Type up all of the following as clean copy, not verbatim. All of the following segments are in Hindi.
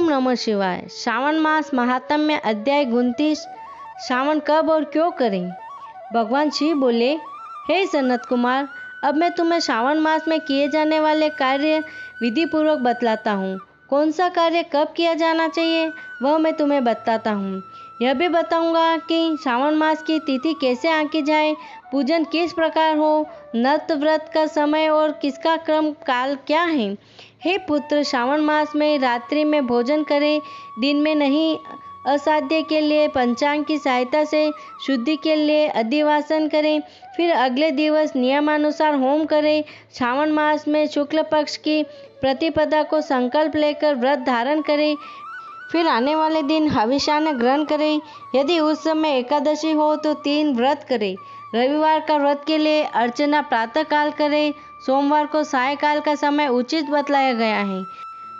नमः शिवाय। श्रावण मास महात्म्य अध्याय 29। श्रावण कब और क्यों करें। भगवान शिव बोले, हे सनत कुमार, अब मैं तुम्हें श्रावण मास में किए जाने वाले कार्य विधि पूर्वक बतलाता हूँ। कौन सा कार्य कब किया जाना चाहिए वह मैं तुम्हें बताता हूँ। यह भी बताऊंगा कि श्रावण मास की तिथि कैसे आंकी जाए, पूजन किस प्रकार हो, नत व्रत का समय और किसका क्रम काल क्या है। हे पुत्र, श्रावण मास में रात्रि में भोजन करें, दिन में नहीं। असाध्य के लिए पंचांग की सहायता से शुद्धि के लिए अधिवासन करें, फिर अगले दिवस नियमानुसार होम करें। श्रावण मास में शुक्ल पक्ष की प्रतिपदा को संकल्प लेकर व्रत धारण करें, फिर आने वाले दिन हविष्यान्न ग्रहण करें। यदि उस समय एकादशी हो तो 3 व्रत करें। रविवार का व्रत के लिए अर्चना प्रातः काल करें। सोमवार को सायकाल का समय उचित बतलाया गया है।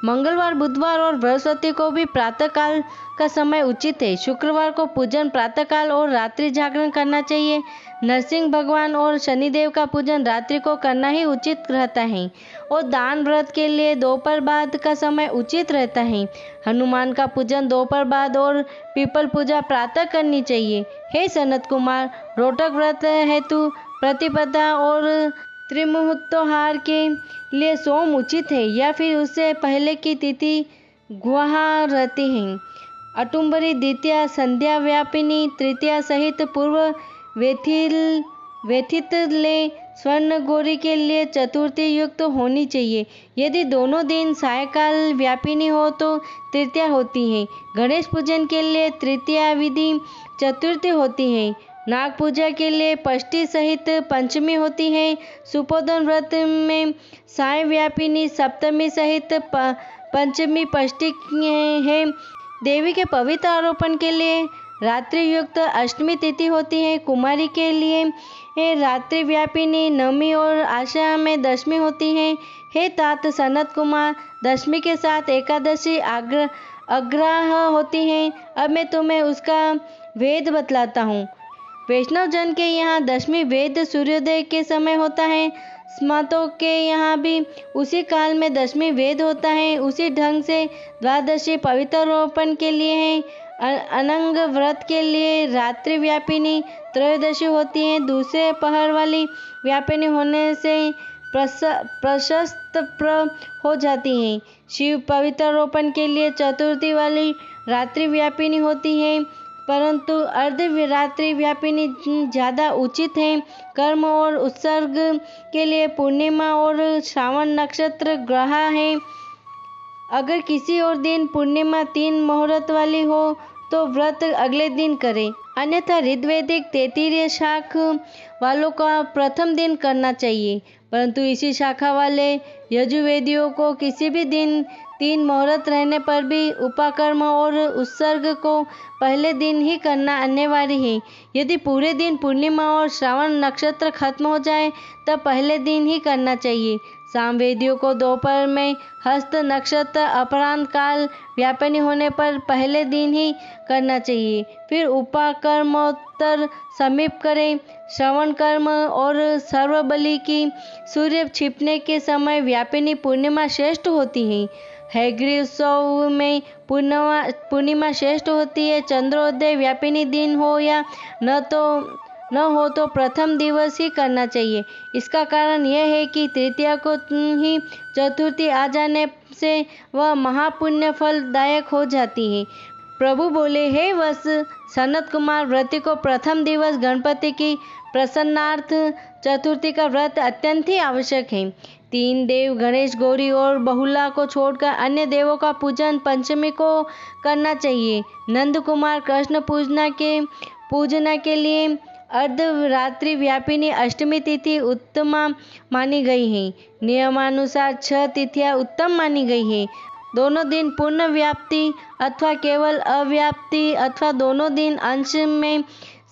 मंगलवार, बुधवार और बृहस्पति को भी प्रातः काल का समय उचित है। शुक्रवार को पूजन प्रातः काल और रात्रि जागरण करना चाहिए। नरसिंह भगवान और शनिदेव का पूजन रात्रि को करना ही उचित रहता है और दान व्रत के लिए दोपहर बाद का समय उचित रहता है। हनुमान का पूजन दोपहर बाद और पीपल पूजा प्रातः करनी चाहिए। हे सनत कुमार, रोटक व्रत हेतु प्रतिपदा और त्रिमुहूर्तोहार के लिए सोम उचित है या फिर उससे पहले की तिथि गुहा रहती है। अटुम्बरी द्वितीया, संध्या व्यापिनी तृतीया सहित पूर्व व्यथित ले स्वर्ण गौरी के लिए चतुर्थी युक्त होनी चाहिए। यदि दोनों दिन सायकाल व्यापिनी हो तो तृतीया होती है। गणेश पूजन के लिए तृतीया विधि चतुर्थी होती है। नाग पूजा के लिए षष्ठी सहित पंचमी होती है। सुपोधन व्रत में साय व्यापिनी सप्तमी सहित पंचमी षष्ठी है। देवी के पवित्र आरोपण के लिए रात्रि युक्त अष्टमी तिथि होती है। कुमारी के लिए रात्रि व्यापिनी नवमी और आषाढ़ में दशमी होती है। हे तात सनत कुमार, दशमी के साथ एकादशी अग्रह होती है। अब मैं तुम्हें उसका वेद बतलाता हूँ। वैष्णव जन के यहाँ दशमी वेद सूर्योदय के समय होता है। स्मतों के यहाँ भी उसी काल में दशमी वेद होता है। उसी ढंग से द्वादशी पवित्र रोपण के लिए है। अनंग व्रत के लिए रात्रि व्यापिनी त्रयोदशी होती है। दूसरे पहर वाली व्यापिनी होने से प्रशस्त हो जाती है। शिव पवित्र रोपण के लिए चतुर्थी वाली रात्रि व्यापिनी होती है, परंतु अर्धरात्रि व्यापिनी ज़्यादा उचित है। कर्म और उत्सर्ग के लिए पूर्णिमा और श्रावण नक्षत्र ग्रह है। अगर किसी और दिन पूर्णिमा 3 मुहूर्त वाली हो तो व्रत अगले दिन करें, अन्यथा ऋग्वैदिक 33 शाख वालों का प्रथम दिन करना चाहिए। परंतु इसी शाखा वाले यजुर्वेदियों को किसी भी दिन 3 मुहूर्त रहने पर भी उपाकर्म और उत्सर्ग को पहले दिन ही करना अनिवार्य है। यदि पूरे दिन पूर्णिमा और श्रावण नक्षत्र खत्म हो जाए तब पहले दिन ही करना चाहिए। सामवेदियों को दोपहर में हस्त नक्षत्र अपराह्न काल व्यापिनी होने पर पहले दिन ही करना चाहिए। फिर उपाकर्मोत्तर समीप करें। श्रवण कर्म और सर्वबलि की सूर्य छिपने के समय व्यापिनी पूर्णिमा श्रेष्ठ होती है। हैग्री उत्सव में पूर्णिमा श्रेष्ठ होती है। चंद्रोदय व्यापिनी दिन हो या न हो तो प्रथम दिवस ही करना चाहिए। इसका कारण यह है कि तृतीया को ही चतुर्थी आ जाने से वह महापुण्य फलदायक हो जाती है। प्रभु बोले, हे वत्स सनत कुमार, व्रती को प्रथम दिवस गणपति की प्रसन्नार्थ चतुर्थी का व्रत अत्यंत ही आवश्यक है। 3 देव गणेश, गौरी और बहुला को छोड़कर अन्य देवों का पूजन पंचमी को करना चाहिए। नंद कुमार, कृष्ण पूजना के लिए अर्धरात्रि व्यापिनी अष्टमी तिथि उत्तम मानी गई है। नियमानुसार 6 तिथियां उत्तम मानी गई है। दोनों दिन पूर्ण व्याप्ति अथवा केवल अव्याप्ति अथवा दोनों दिन अंश में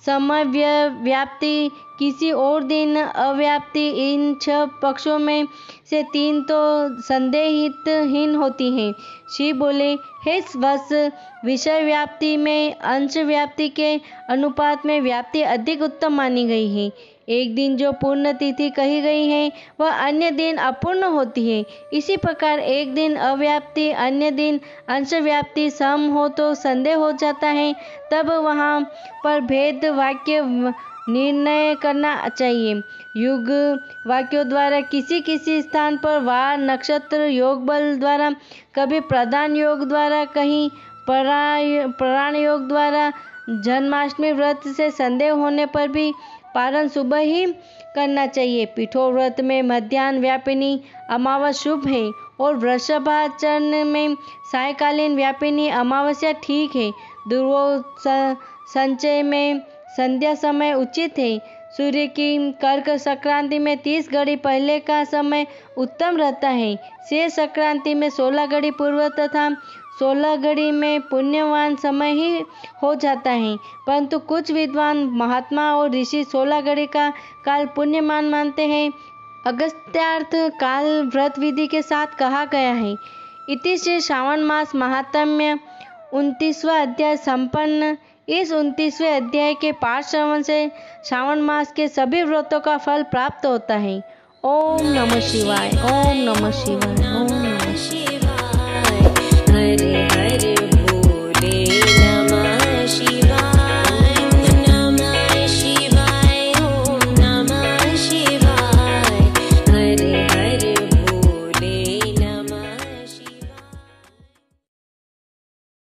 समव्याप्ति, किसी और दिन अव्याप्ति, इन 6 पक्षों में से 3 तो संदेहितहीन होती हैं। शिव बोले, हे वत्स, विषय व्याप्ति में अंश व्याप्ति के अनुपात में व्याप्ति अधिक उत्तम मानी गई है। एक दिन जो पूर्ण तिथि कही गई है वह अन्य दिन अपूर्ण होती है। इसी प्रकार एक दिन अव्याप्ति अन्य दिन अंश व्याप्ति सम हो तो संदेह हो जाता है। तब वहाँ पर भेद वाक्य निर्णय करना चाहिए। युग वाक्यों द्वारा किसी किसी स्थान पर वार नक्षत्र योग बल द्वारा, कभी प्रधान योग द्वारा, कहीं प्राण योग द्वारा जन्माष्टमी व्रत से संदेह होने पर भी पारण सुबह ही करना चाहिए। पिठोर व्रत में मध्याह्न व्यापिनी अमावस शुभ है और वृषभाचरण में सायकालीन व्यापिनी अमावस्या ठीक है। ध्रुवों संचय में संध्या समय उचित है। सूर्य की कर्क संक्रांति में 30 घड़ी पहले का समय उत्तम रहता है। शेष संक्रांति में 16 घड़ी पूर्व तथा 16 घड़ी में पुण्यवान समय ही हो जाता है। परंतु कुछ विद्वान महात्मा और ऋषि 16 घड़ी का काल पुण्यमान मानते हैं। अगस्त्यार्थ काल व्रत विधि के साथ कहा गया है। इति से श्रावण मास महात्म्य 29वां अध्याय संपन्न। इस 29वें अध्याय के पाठ श्रवण से श्रावण मास के सभी व्रतों का फल प्राप्त होता है। ओम नमः शिवाय, ओम नमः शिवाय, ओम नमः